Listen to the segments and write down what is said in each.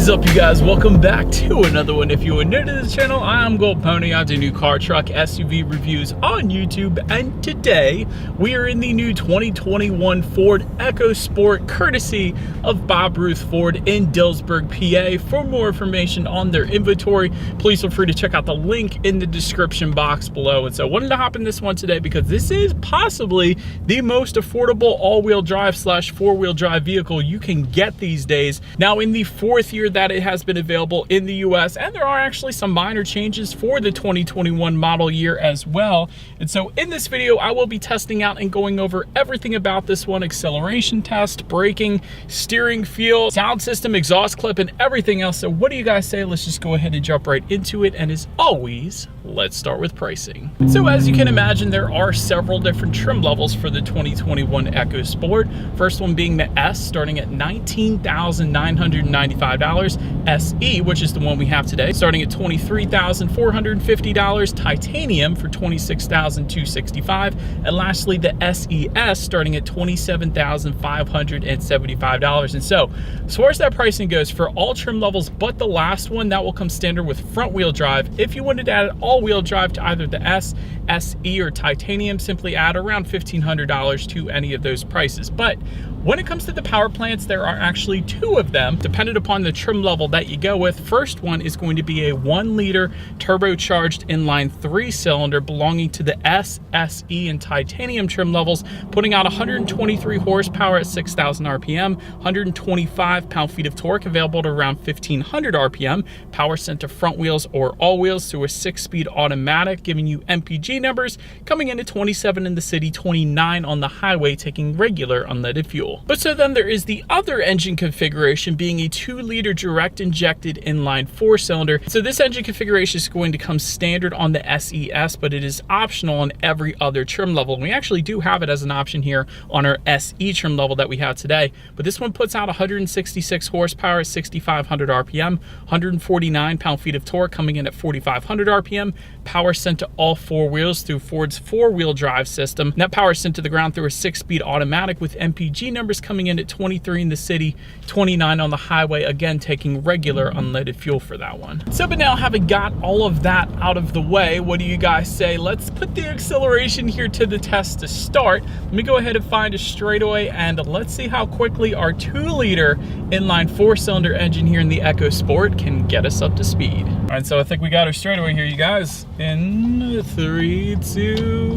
is up, you guys? Welcome back to another one. If you are new to this channel, I'm Gold Pony. I do new car, truck, SUV reviews on YouTube, and today we are in the new 2021 Ford EcoSport, courtesy of Bob Ruth Ford in Dillsburg, PA. For more information on their inventory, please feel free to check out the link in the description box below. And so I wanted to hop in this one today because this is possibly the most affordable all-wheel drive / four-wheel drive vehicle you can get these days. Now, in the fourth year that it has been available in the US, and there are actually some minor changes for the 2021 model year as well. And so in this video, I will be testing out and going over everything about this one: acceleration test, braking, steering feel, sound system, exhaust clip, and everything else. So what do you guys say? Let's just go ahead and jump right into it. And as always, let's start with pricing. So as you can imagine, there are several different trim levels for the 2021 EcoSport. First one being the S, starting at $19,995. SE, which is the one we have today, starting at $23,450. Titanium for $26,265. And lastly, the SES, starting at $27,575. And so, as far as that pricing goes, for all trim levels but the last one, that will come standard with front wheel drive. If you wanted to add all-wheel drive to either the S, SE, or Titanium, simply add around $1,500 to any of those prices. But when it comes to the power plants, there are actually two of them, dependent upon the trim level that you go with. First one is going to be a 1-liter turbocharged inline 3-cylinder belonging to the S, SE, and Titanium trim levels, putting out 123 horsepower at 6,000 RPM, 125 pound-feet of torque, available at around 1,500 RPM, power sent to front wheels or all wheels through a 6-speed automatic, giving you MPG numbers coming in at 27 in the city, 29 on the highway, taking regular unleaded fuel. But so then there is the other engine configuration, being a 2-liter direct injected inline 4-cylinder. So this engine configuration is going to come standard on the SES, but it is optional on every other trim level. And we actually do have it as an option here on our SE trim level that we have today. But this one puts out 166 horsepower at 6,500 RPM, 149 pound-feet of torque coming in at 4,500 RPM, power sent to all four wheels through Ford's 4-wheel drive system. And that power sent to the ground through a 6-speed automatic, with MPG numbers coming in at 23 in the city, 29 on the highway, again taking regular unleaded fuel for that one. So but now, having got all of that out of the way, what do you guys say? Let's put the acceleration here to the test to start. Let me go ahead and find a straightaway, and let's see how quickly our 2-liter inline 4-cylinder engine here in the EcoSport can get us up to speed. All right, so I think we got our straightaway here, you guys. In 3, 2,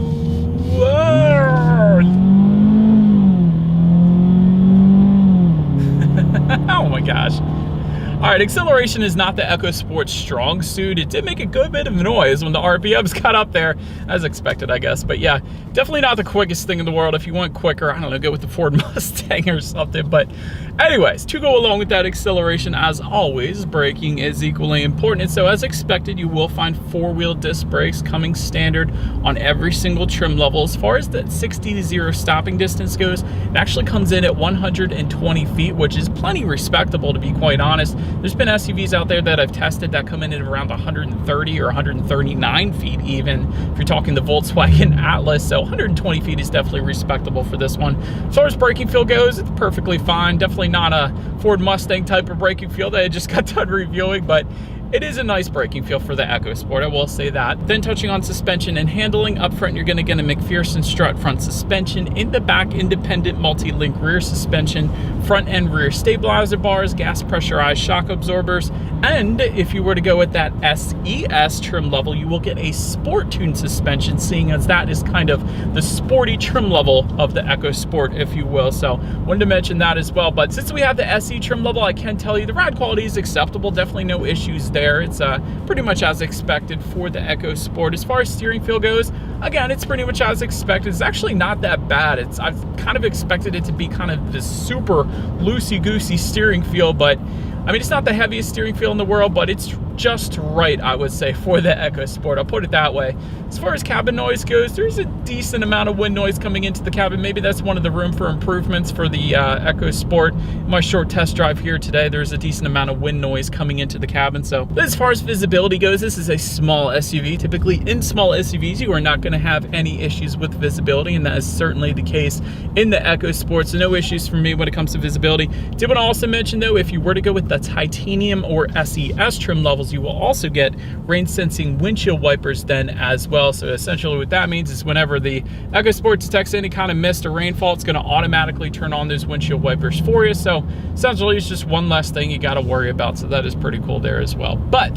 1. Oh my gosh. All right, acceleration is not the EcoSport's strong suit. It did make a good bit of noise when the RPMs got up there, as expected, I guess. But yeah, definitely not the quickest thing in the world. If you want quicker, I don't know, go with the Ford Mustang or something. But anyways, to go along with that acceleration, as always, braking is equally important. And so as expected, you will find 4-wheel disc brakes coming standard on every single trim level. As far as that 60 to 0 stopping distance goes, it actually comes in at 120 feet, which is plenty respectable, to be quite honest. There's been SUVs out there that I've tested that come in at around 130 or 139 feet even, if you're talking the Volkswagen Atlas. So 120 feet is definitely respectable for this one. As far as braking feel goes, it's perfectly fine. Definitely not a Ford Mustang type of braking feel that I just got done reviewing, but it is a nice braking feel for the EcoSport, I will say that. Then touching on suspension and handling, up front you're going to get a McPherson strut front suspension, in the back independent multi-link rear suspension, front and rear stabilizer bars, gas pressurized shock absorbers, and if you were to go with that SES trim level, you will get a sport tune suspension, seeing as that is kind of the sporty trim level of the EcoSport, if you will. So wanted to mention that as well. But since we have the SE trim level, I can tell you the ride quality is acceptable, definitely no issues there. It's pretty much as expected for the EcoSport. As far as steering feel goes, again, it's pretty much as expected. It's actually not that bad. I've kind of expected it to be kind of this super loosey-goosey steering feel, but I mean, it's not the heaviest steering feel in the world, but it's just right, I would say, for the EcoSport. I'll put it that way. As far as cabin noise goes, there's a decent amount of wind noise coming into the cabin. Maybe that's one of the room for improvements for the EcoSport. In my short test drive here today, there's a decent amount of wind noise coming into the cabin. So as far as visibility goes, this is a small SUV. Typically in small SUVs, you are not going to have any issues with visibility, and that is certainly the case in the EcoSport. So no issues for me when it comes to visibility. Did want to also mention though, if you were to go with the the titanium or SES trim levels, you will also get rain sensing windshield wipers then as well. So essentially what that means is whenever the EcoSport detects any kind of mist or rainfall, it's going to automatically turn on those windshield wipers for you. So essentially it's just one less thing you got to worry about. So that is pretty cool there as well. But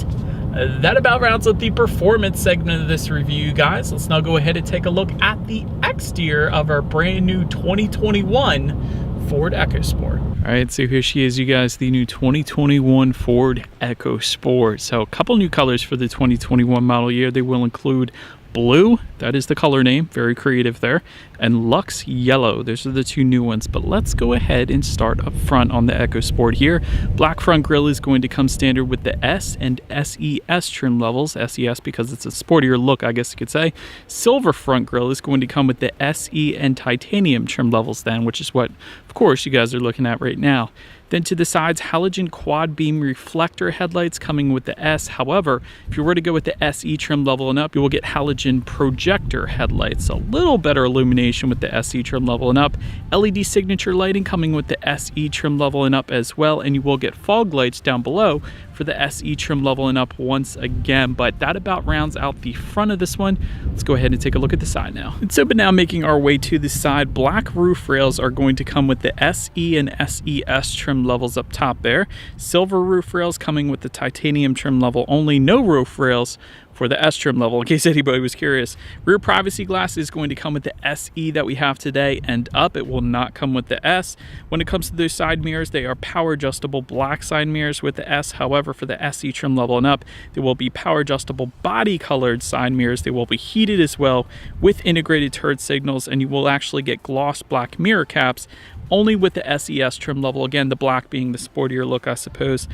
that about rounds up the performance segment of this review, guys. Let's now go ahead and take a look at the exterior of our brand new 2021 Ford EcoSport. All right, so here she is, you guys, the new 2021 Ford EcoSport. So a couple new colors for the 2021 model year. They will include blue, that is the color name, very creative there, and Lux Yellow. Those are the two new ones. But let's go ahead and start up front on the EcoSport here. Black front grille is going to come standard with the S and SES trim levels. SES because it's a sportier look, I guess you could say. Silver front grille is going to come with the SE and titanium trim levels then, which is what, of course, you guys are looking at right now. Then to the sides, halogen quad beam reflector headlights coming with the S. However, if you were to go with the SE trim level and up, you will get halogen projector headlights. A little better illumination with the SE trim level and up. LED signature lighting coming with the SE trim level and up as well. And you will get fog lights down below for the SE trim level and up once again. But that about rounds out the front of this one. Let's go ahead and take a look at the side now. And so, but now making our way to the side, black roof rails are going to come with the SE and SES trim levels up top there. Silver roof rails coming with the titanium trim level only. No roof rails for the S trim level, in case anybody was curious. Rear privacy glass is going to come with the SE that we have today and up. It will not come with the S. When it comes to those side mirrors, they are power adjustable black side mirrors with the S. However, for the SE trim level and up, there will be power adjustable body colored side mirrors. They will be heated as well with integrated turn signals, and you will actually get gloss black mirror caps only with the SES trim level. Again, the black being the sportier look, I suppose.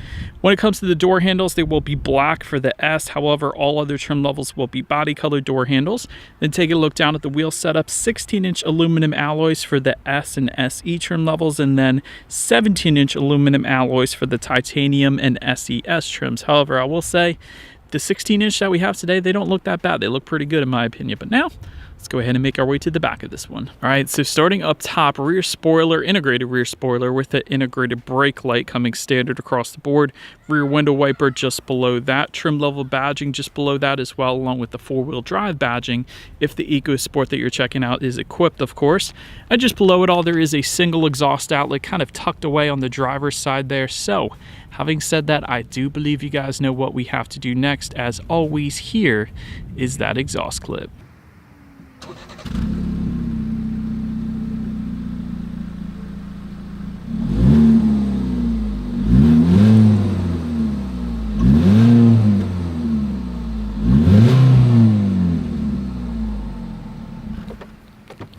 When it comes to the door handles, they will be black for the S. However, all other trim levels will be body colored door handles. Then take a look down at the wheel setup. 16-inch aluminum alloys for the S and SE trim levels, and then 17-inch aluminum alloys for the titanium and SES trims. However, I will say the 16-inch that we have today, they don't look that bad. They look pretty good in my opinion. But now, let's go ahead and make our way to the back of this one. All right, so starting up top, rear spoiler, integrated rear spoiler with the integrated brake light coming standard across the board. Rear window wiper just below that. Trim level badging just below that as well, along with the four-wheel drive badging if the EcoSport that you're checking out is equipped, of course. And just below it all, there is a single exhaust outlet kind of tucked away on the driver's side there. So, having said that, I do believe you guys know what we have to do next. As always, here is that exhaust clip.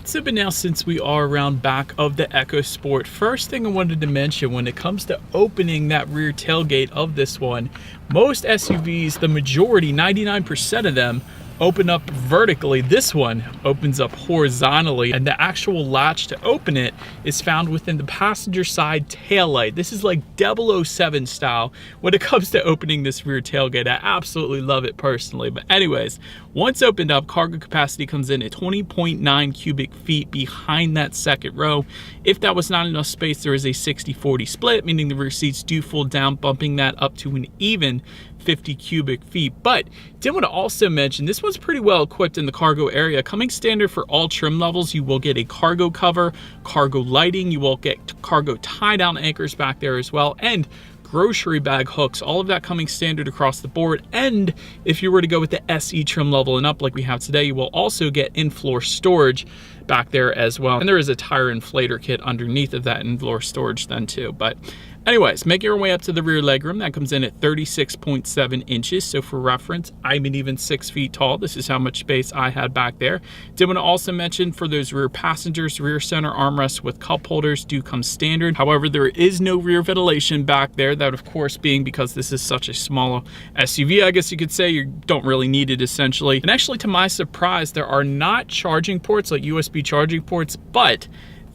So, but now since we are around back of the EcoSport, first thing I wanted to mention when it comes to opening that rear tailgate of this one, most SUVs, the majority, 99% of them, open up vertically. This one opens up horizontally, and the actual latch to open it is found within the passenger side taillight. This is like 007 style when it comes to opening this rear tailgate. I absolutely love it personally. But anyways, once opened up, cargo capacity comes in at 20.9 cubic feet behind that second row. If that was not enough space, there is a 60-40 split, meaning the rear seats do fold down, bumping that up to an even 50 cubic feet. But did want to also mention this one's pretty well equipped in the cargo area. Coming standard for all trim levels, you will get a cargo cover, cargo lighting, you will get cargo tie-down anchors back there as well, and grocery bag hooks, all of that coming standard across the board. And if you were to go with the SE trim level and up like we have today, you will also get in-floor storage back there as well. And there is a tire inflator kit underneath of that in-floor storage then too. But anyways, making our way up to the rear legroom, that comes in at 36.7 inches. So for reference, I'm an even 6 feet tall. This is how much space I had back there. Did want to also mention for those rear passengers, rear center armrests with cup holders do come standard. However, there is no rear ventilation back there. That of course being because this is such a small SUV, I guess you could say, you don't really need it essentially. And actually, to my surprise, there are not charging ports like USB charging ports, but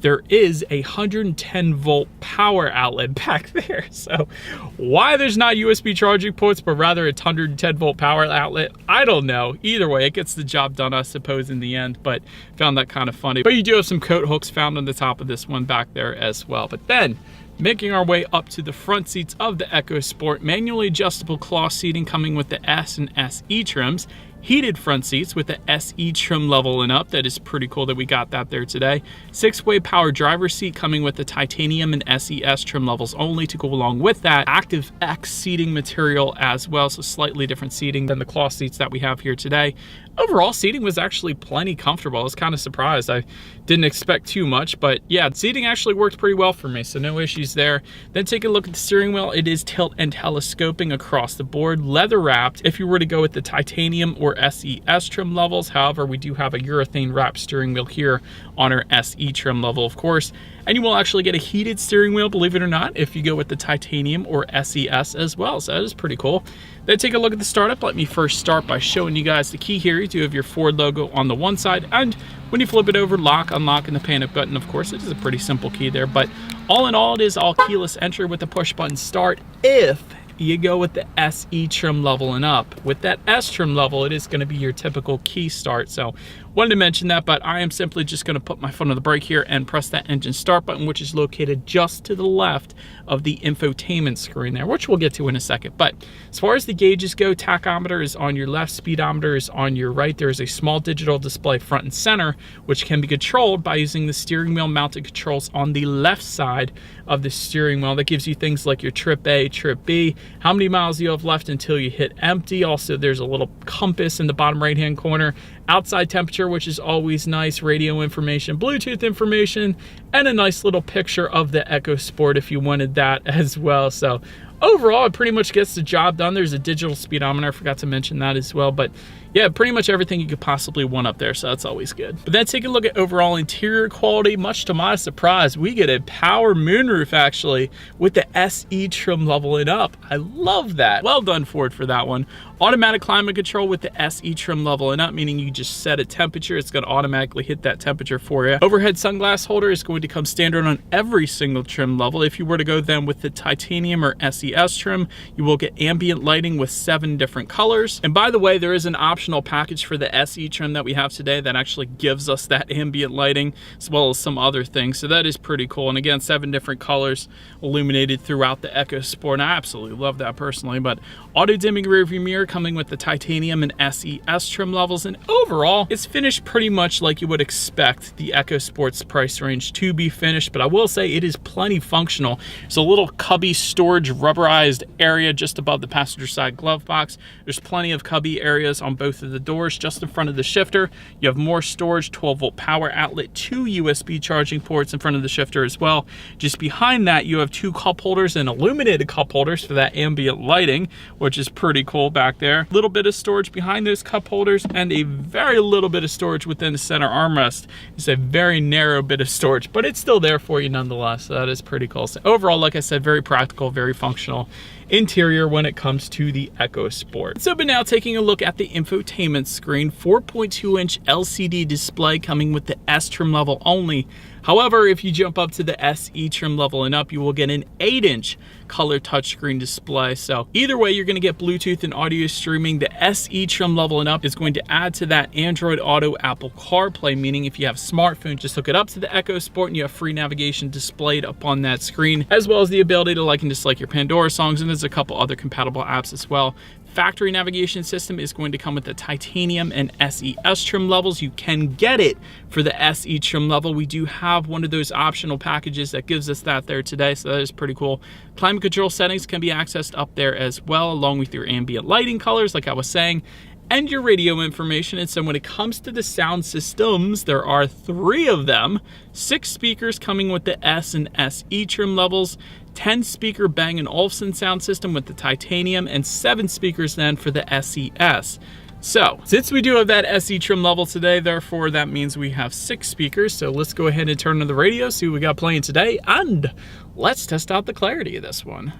there is a 110 volt power outlet back there. So why there's not USB charging ports, but rather a 110 volt power outlet, I don't know. Either way, it gets the job done, I suppose, in the end, but found that kind of funny. But you do have some coat hooks found on the top of this one back there as well. But then Making our way up to the front seats of the EcoSport, manually adjustable cloth seating coming with the S and SE trims. Heated front seats with the SE trim level and up. That is pretty cool that we got that there today. 6-way power driver's seat coming with the titanium and SES trim levels only to go along with that. Active X seating material as well, so slightly different seating than the cloth seats that we have here today. Overall, seating was actually plenty comfortable. I was kind of surprised. I didn't expect too much, but yeah, seating actually worked pretty well for me, so no issues there. Then take a look at the steering wheel. It is tilt and telescoping across the board, leather wrapped if you were to go with the titanium or SES trim levels. However, we do have a urethane wrapped steering wheel here on our SE trim level, of course. And you will actually get a heated steering wheel, believe it or not, if you go with the titanium or SES as well. So that is pretty cool. Then take a look at the startup. Let me first start by showing you guys the key here. You do have your Ford logo on the one side, and when you flip it over, lock, unlock, and the panic button, of course. It is a pretty simple key there, but all in all, it is all keyless entry with the push button start if you go with the SE trim level and up. With that S trim level, it is going to be your typical key start. So wanted to mention that, but I am simply just going to put my foot on the brake here and press that engine start button, which is located just to the left of the infotainment screen there, which we'll get to in a second. But as far as the gauges go, tachometer is on your left, speedometer is on your right. There is a small digital display front and center, which can be controlled by using the steering wheel mounted controls on the left side of the steering wheel. That gives you things like your trip A, trip B, how many miles you have left until you hit empty. Also, there's a little compass in the bottom right hand corner, outside temperature, which is always nice, radio information, Bluetooth information, and a nice little picture of the EcoSport if you wanted that as well. So overall, it pretty much gets the job done. There's a digital speedometer, I forgot to mention that as well, but yeah, pretty much everything you could possibly want up there, so that's always good. But then take a look at overall interior quality. Much to my surprise, we get a power moonroof actually with the SE trim level and up. I love that. Well done, Ford, for that one. Automatic climate control with the SE trim level and up, meaning you just set a temperature, it's going to automatically hit that temperature for you. Overhead sunglass holder is going to come standard on every single trim level. If you were to go then with the titanium or SES trim, you will get ambient lighting with 7 different colors. And by the way, there is an optional package for the SE trim that we have today that actually gives us that ambient lighting as well as some other things. So that is pretty cool. And again, 7 different colors illuminated throughout the EcoSport. And I absolutely love that personally. But auto dimming rear view mirror coming with the titanium and SES trim levels. And overall, it's finished pretty much like you would expect the EcoSport's price range to be finished. But I will say it is plenty functional. There's a little cubby storage rubberized area just above the passenger side glove box. There's plenty of cubby areas on both of the doors. Just in front of the shifter, you have more storage, 12-volt power outlet, 2 USB charging ports in front of the shifter as well. Just behind that, you have 2 cup holders and illuminated cup holders for that ambient lighting, which is pretty cool back there. A little bit of storage behind those cup holders and a very little bit of storage within the center armrest. It's a very narrow bit of storage, but it's still there for you nonetheless. So that is pretty cool. So overall, like I said, very practical, very functional interior when it comes to the EcoSport. So, but now taking a look at the infotainment screen, 4.2-inch LCD display coming with the S trim level only. However, if you jump up to the SE trim level and up, you will get an 8-inch color touchscreen display. So either way, you're going to get Bluetooth and audio streaming. The SE trim level and up is going to add to that Android Auto, Apple CarPlay, meaning if you have a smartphone, just hook it up to the EcoSport and you have free navigation displayed up on that screen, as well as the ability to like and dislike your Pandora songs, and there's a couple other compatible apps as well. Factory navigation system is going to come with the titanium and SES trim levels. You can get it for the SE trim level. We do have one of those optional packages that gives us that there today, so that is pretty cool. Climate control settings can be accessed up there as well, along with your ambient lighting colors, like I was saying, and your radio information. And so when it comes to the sound systems, there are 3 of them. 6 speakers coming with the S and SE trim levels, 10 speaker Bang & Olufsen sound system with the titanium, and 7 speakers then for the SES. So since we do have that SE trim level today, therefore that means we have 6 speakers. So let's go ahead and turn on the radio, see what we got playing today, and let's test out the clarity of this one.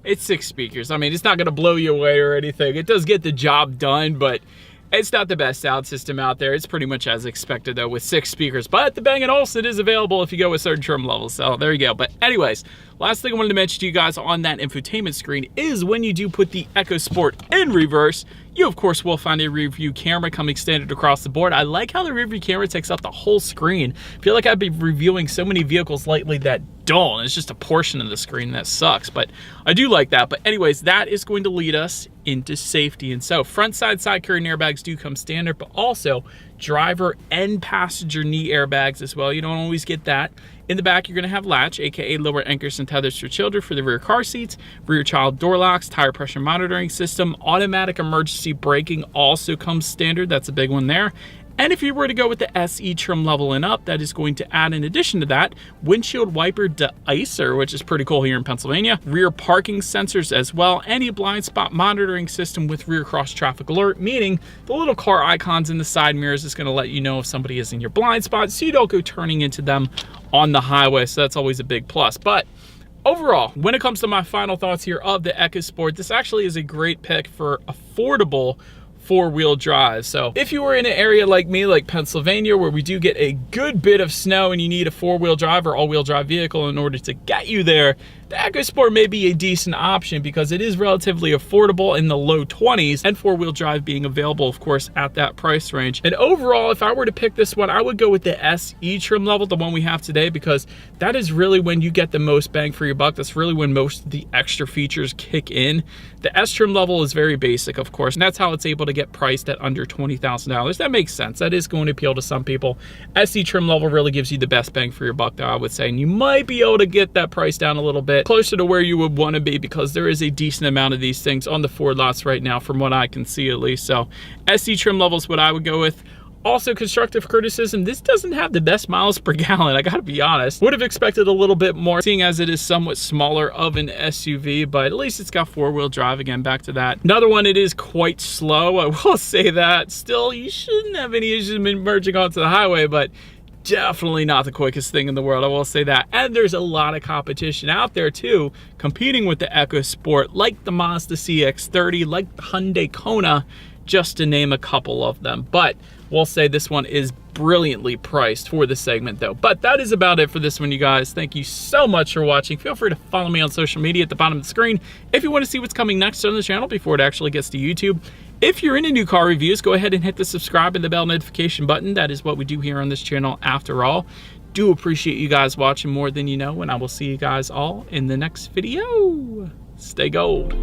It's 6 speakers. I mean, it's not going to blow you away or anything. It does get the job done, but it's not the best sound system out there. It's pretty much as expected, though, with 6 speakers. But the Bang & Olufsen is available if you go with certain trim levels. So there you go. But anyways, last thing I wanted to mention to you guys on that infotainment screen is when you do put the EcoSport in reverse, You, of course, will find a rear view camera coming standard across the board. I like how the rear view camera takes up the whole screen. I feel like I've been reviewing so many vehicles lately that don't. It's just a portion of the screen that sucks, but I do like that. But anyways, that is going to lead us into safety. And so front side carrying airbags do come standard, but also driver and passenger knee airbags as well. You don't always get that. In the back, you're going to have latch, aka lower anchors and tethers for children for the rear car seats, rear child door locks, tire pressure monitoring system, automatic emergency braking also comes standard. That's a big one there. And if you were to go with the SE trim level and up, that is going to add, in addition to that, windshield wiper de-icer, which is pretty cool here in Pennsylvania, rear parking sensors as well, and a blind spot monitoring system with rear cross traffic alert, meaning the little car icons in the side mirrors is going to let you know if somebody is in your blind spot, so you don't go turning into them on the highway. So that's always a big plus. But overall, when it comes to my final thoughts here of the EcoSport, this actually is a great pick for affordable four-wheel drive. So if you were in an area like me, like Pennsylvania, where we do get a good bit of snow and you need a four-wheel drive or all-wheel drive vehicle in order to get you there, the EcoSport may be a decent option because it is relatively affordable in the low 20s, and four-wheel drive being available, of course, at that price range. And overall, if I were to pick this one, I would go with the SE trim level, the one we have today, because that is really when you get the most bang for your buck. That's really when most of the extra features kick in. The S trim level is very basic, of course, and that's how it's able to get priced at under $20,000. That makes sense. That is going to appeal to some people. SE trim level really gives you the best bang for your buck, though, I would say, and you might be able to get that price down a little bit closer to where you would want to be, because there is a decent amount of these things on the Ford lots right now, from what I can see at least. So SE trim level is what I would go with. Also, constructive criticism, this doesn't have the best miles per gallon, I gotta be honest. Would have expected a little bit more, seeing as it is somewhat smaller of an SUV, but at least it's got four-wheel drive. Again, back to that. Another one, it is quite slow, I will say that. Still, you shouldn't have any issues merging onto the highway, but definitely not the quickest thing in the world, I will say that. And there's a lot of competition out there too, competing with the EcoSport, like the Mazda CX-30, like the Hyundai Kona, just to name a couple of them. But we'll say this one is brilliantly priced for this segment though. But that is about it for this one, you guys. Thank you so much for watching. Feel free to follow me on social media at the bottom of the screen if you want to see what's coming next on the channel before it actually gets to YouTube. If you're into new car reviews, go ahead and hit the subscribe and the bell notification button. That is what we do here on this channel after all. Do appreciate you guys watching more than you know, and I will see you guys all in the next video. Stay gold.